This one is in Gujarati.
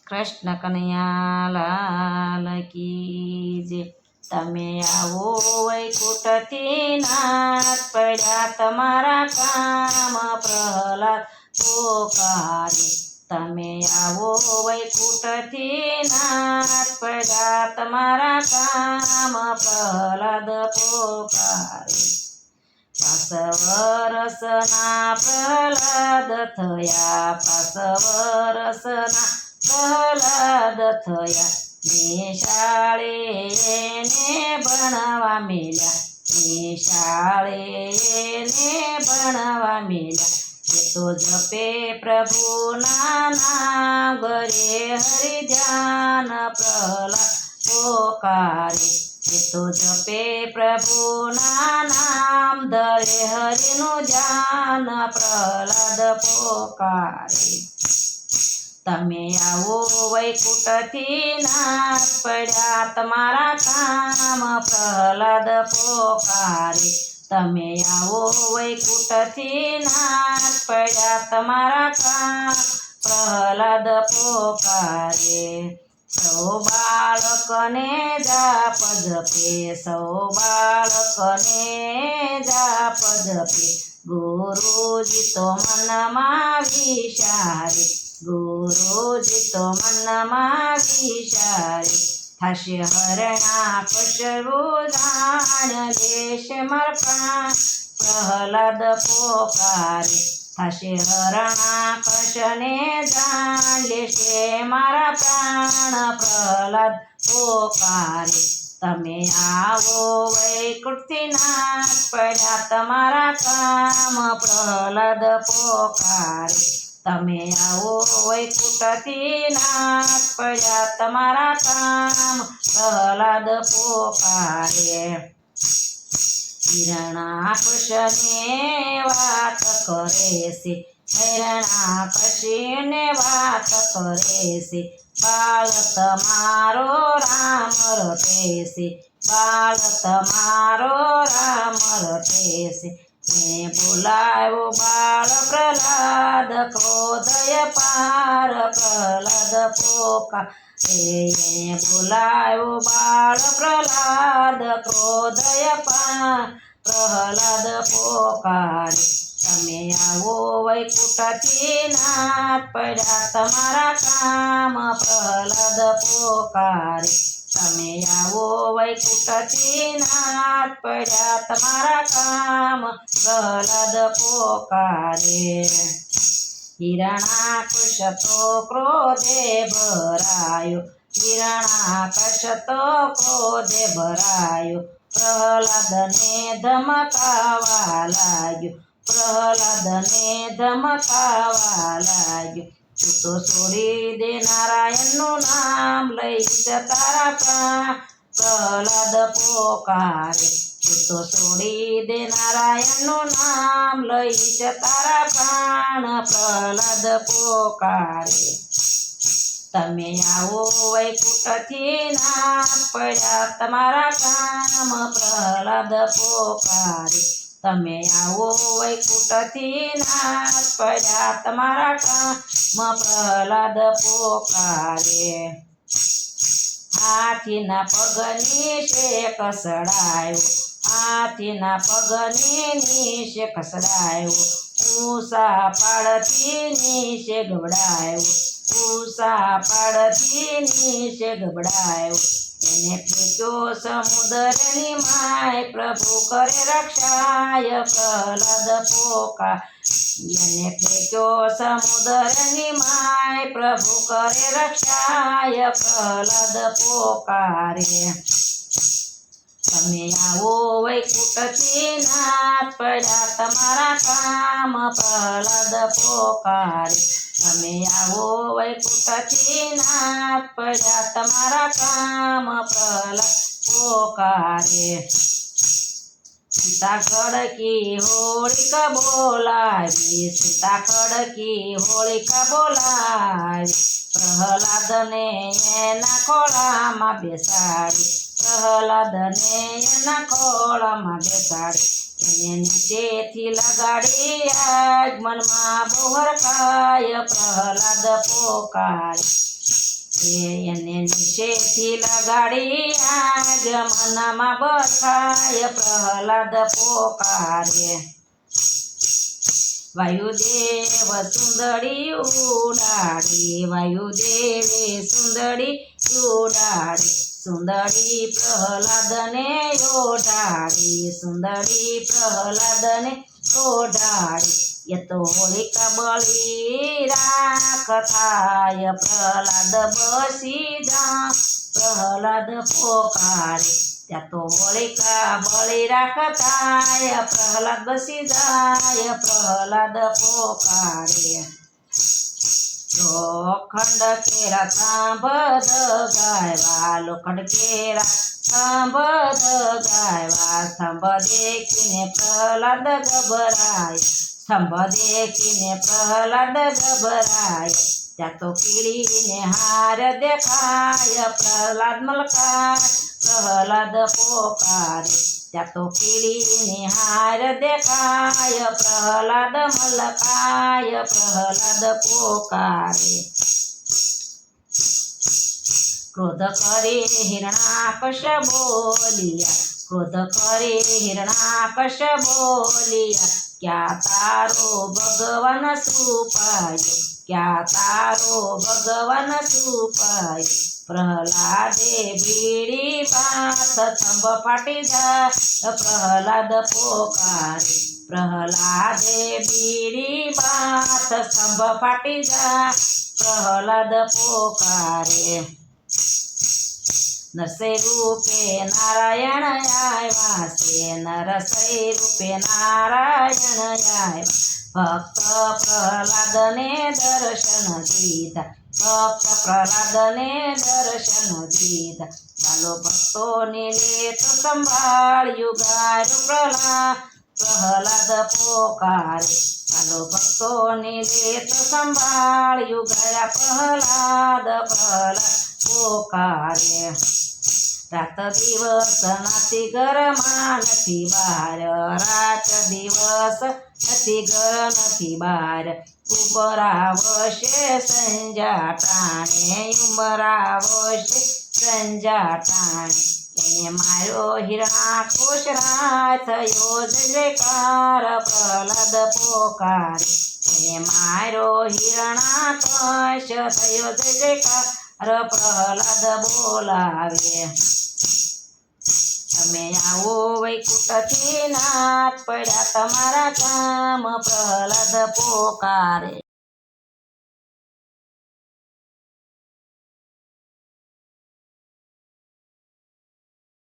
કૃષ્ણ કનૈયા લાલ કી જય. તમે આવો વૈકુંઠથી નાથ પડ્યા તમારા કામ પ્રહલાદ પોકારે. તમે આવો વૈકુંઠથી નાથ પડ્યા તમારા કામ પ્રહલાદ પોકારે. 5 વર્ષના પ્રહલાદ થયા, 5 વર્ષના પ્રહલાદ થયા. નિશાળે એને ભણવા મેલ્યા, નિશાળે એને ભણવા મેલ્યા. એ તો જપે પ્રભુના નામ, ઘરે હરિ ધ્યાન પ્રહલાદ પોકારે. એ તો જપે પ્રભુના નામ, ધરે હરિનું ધ્યાન પ્રહલાદ પોકારે. તમે આવો વૈકુંઠથી નાથ પડ્યા તમારા કામ પ્રહલાદ પોકારે. તમે આવો વૈકુંઠથી નાથ પડ્યા તમારા કામ પ્રહલાદ પોકારે. સૌ બાળકને જાપ જપે, સૌ બાળકને જાપ જપે. ગુરુજી તો મનમાં વિચારે, ગુરુજી તો મનમાં વિચારે. થશે હરણાકશું જાણ લેશે મારા પ્રાણ પ્રહલાદ પોકારે. થશે હરણાકશને જાણ લેશે મારા પ્રાણ પ્રહલાદ પોકારે. તમે આવો વૈકુંઠથી નાથ પડ્યા તમારા કામ પ્રહલાદ પોકારે. તમે આવો વૈકુંઠથી નાથ પડ્યા તમારા કામ પ્રહલાદ પોકારે. હિરણાકશને વાત કરે છે, હિરણાકશને વાત કરે છે. બાળ તમારો રામ રટે છે, બાળ તમારો રામ રટે છે. એને બોલાવ્યો બાળ પ્રહલાદ, ક્રોધય પાર પ્રહલાદ પોકારે. એને બોલાવ્યો બાળ પ્રહલાદ, ક્રોધય પાર પ્રહલાદ પોકારે. તમે આવો વૈકુંઠથી નાથ પડ્યા તમારા કામ પ્રહલાદ પોકારે. તમે આવો વૈકુંઠથી નાથ પડ્યા તમારા કામ પ્રહલાદ પોકારે. હિરણાકશ તો ક્રોધે ભરાયો, હિરણાકશ તો ક્રોધે ભરાયો. પ્રહલાદને ધમકાવા લાગ્યો, પ્રહલાદને ધમકાવા લાગ્યો. તું તો છોડી દે નારાયણનું નામ, લઈ તારા પ્રાણ પ્રહલાદ પોકારે. તું તો છોડી દે નારાયણનું નામ, લઈ તારા પ્રાણ પ્રહલાદ પોકારે. તમે આવો વૈકુંઠથી નાથ પડ્યા તમારા કામ પ્રહલાદ પોકારે. તમે આવો વૈકુંઠથી નાથ પડ્યા તમારા કામ પ્રહલાદ પોકારે. હાથીના પગની શેક સડાયો, હાથીના પગની નીચે ખસડાયો. ઊંચા પાડથી નીચે ગબડાયો, ઊંચા પાડથી નીચે ગબડાયો. એને ફેંક્યો સમુદ્રની માય, પ્રભુ કરે રક્ષાય પ્રહલાદ પોકારે. એને ફેંક્યો સમુદ્રની માય, પ્રભુ કરે રક્ષાય પ્રહલાદ પોકારે. તમે આવો વૈકુંઠથી નાથ પડ્યા તમારા કામ પ્રહલાદ પોકારે. તમે આવો વૈકુંઠથી નાથ પડ્યા તમારા કામ પ્રહલાદ પોકારે. સીતા ખડકી હોળિક બોલાવી, સીતા ખડકી હોળિક બોલાવી. પ્રહલાદને એના ખોળામાં બેસાડી, પ્રહલાદને એના ખોળામાં બેસાડી. એને નીચેથી લગાડી આગ, મનમાં બહુ હરખાય પ્રહલાદ પોકારે. એને નીચેથી લગાડી આગ મનમાં બસાય પ્રહલાદ પોકારે વાયુદેવ સુંદરી ઉડાડી વાયુદેવે સુંદરી ઉડાડી સુંદરી પ્રહલાદને ઓઢાડી સુંદરી પ્રહલાદને ઓઢાડી એ તો હોલિકા બળી રાખ થાય પ્રહલાદ બસી જા પ્રહલાદ પોકારે ત્યાં તો હોલિકા બળી રાખ થાય પ્રહલાદ બસી જાય પ્રહલાદ પોકારે લોખંડ કેરા સાંભદ ગાયવા લોખંડ કેરા સાંભદ ગાયવા સ્તંભ દેખીને પ્રહલાદ ગભરાય સ્તંભ દેખીને પ્રહલાદ ગભરાય ત્યાં તો કીડીને હાર દેખાય પ્રહલાદ મલકાય પ્રહલાદ પોકારે ત્યાં તો કીડીને હાર દેખાય પ્રહલાદ મલકાય પ્રહલાદ પોકારે ક્રોધ કરી હિરણાકશ બોલિયા ક્રોધ કરી હિરણાકશ બોલિયા ક્યાં તારો ભગવાન છુપાયો ક્યાં તારો ભગવાન છુપાયો પ્રહલાદે બીડી પાથ સ્તંભ ફાટી જાય પ્રહલાદ પોકારે પ્રહલાદે બીડી પાથ સ્તંભ ફાટી જાય પ્રહલાદ પોકારે નરસૈ રૂપે નારાયણ આવ્યા છે નરસૈ રૂપે નારાયણ આવ્યા ભક્ત પ્રહલાદને દર્શન દીધા ભક્ત પ્રહલાદને દર્શન દીધા ચાલો ભક્તોને લેત સંભાળ્યું ગાયું પ્રહલાદ પોકારે ચાલો ભક્તોને લેત સંભાળ્યું ગયા પ્રહલાદ પોકારે રાત દિવસ નથી ઘરમાં નથી બહાર રાત દિવસ નથી ઘર નથી બહાર ઉંબરાવશે સંજા ટાણે ઉંબરાવશે સંજા ટાણે એને માર્યો હિરણાકુશ રાય થયો જય જયકાર પ્રહલાદ પોકારે એને માર્યો હિરણાકશ થયો જય જયકાર પ્રહલાદ બોલાવે તમે આવો વૈકુંઠથી નાથ પડ્યા તમારા કામ પ્રહલાદ પોકારે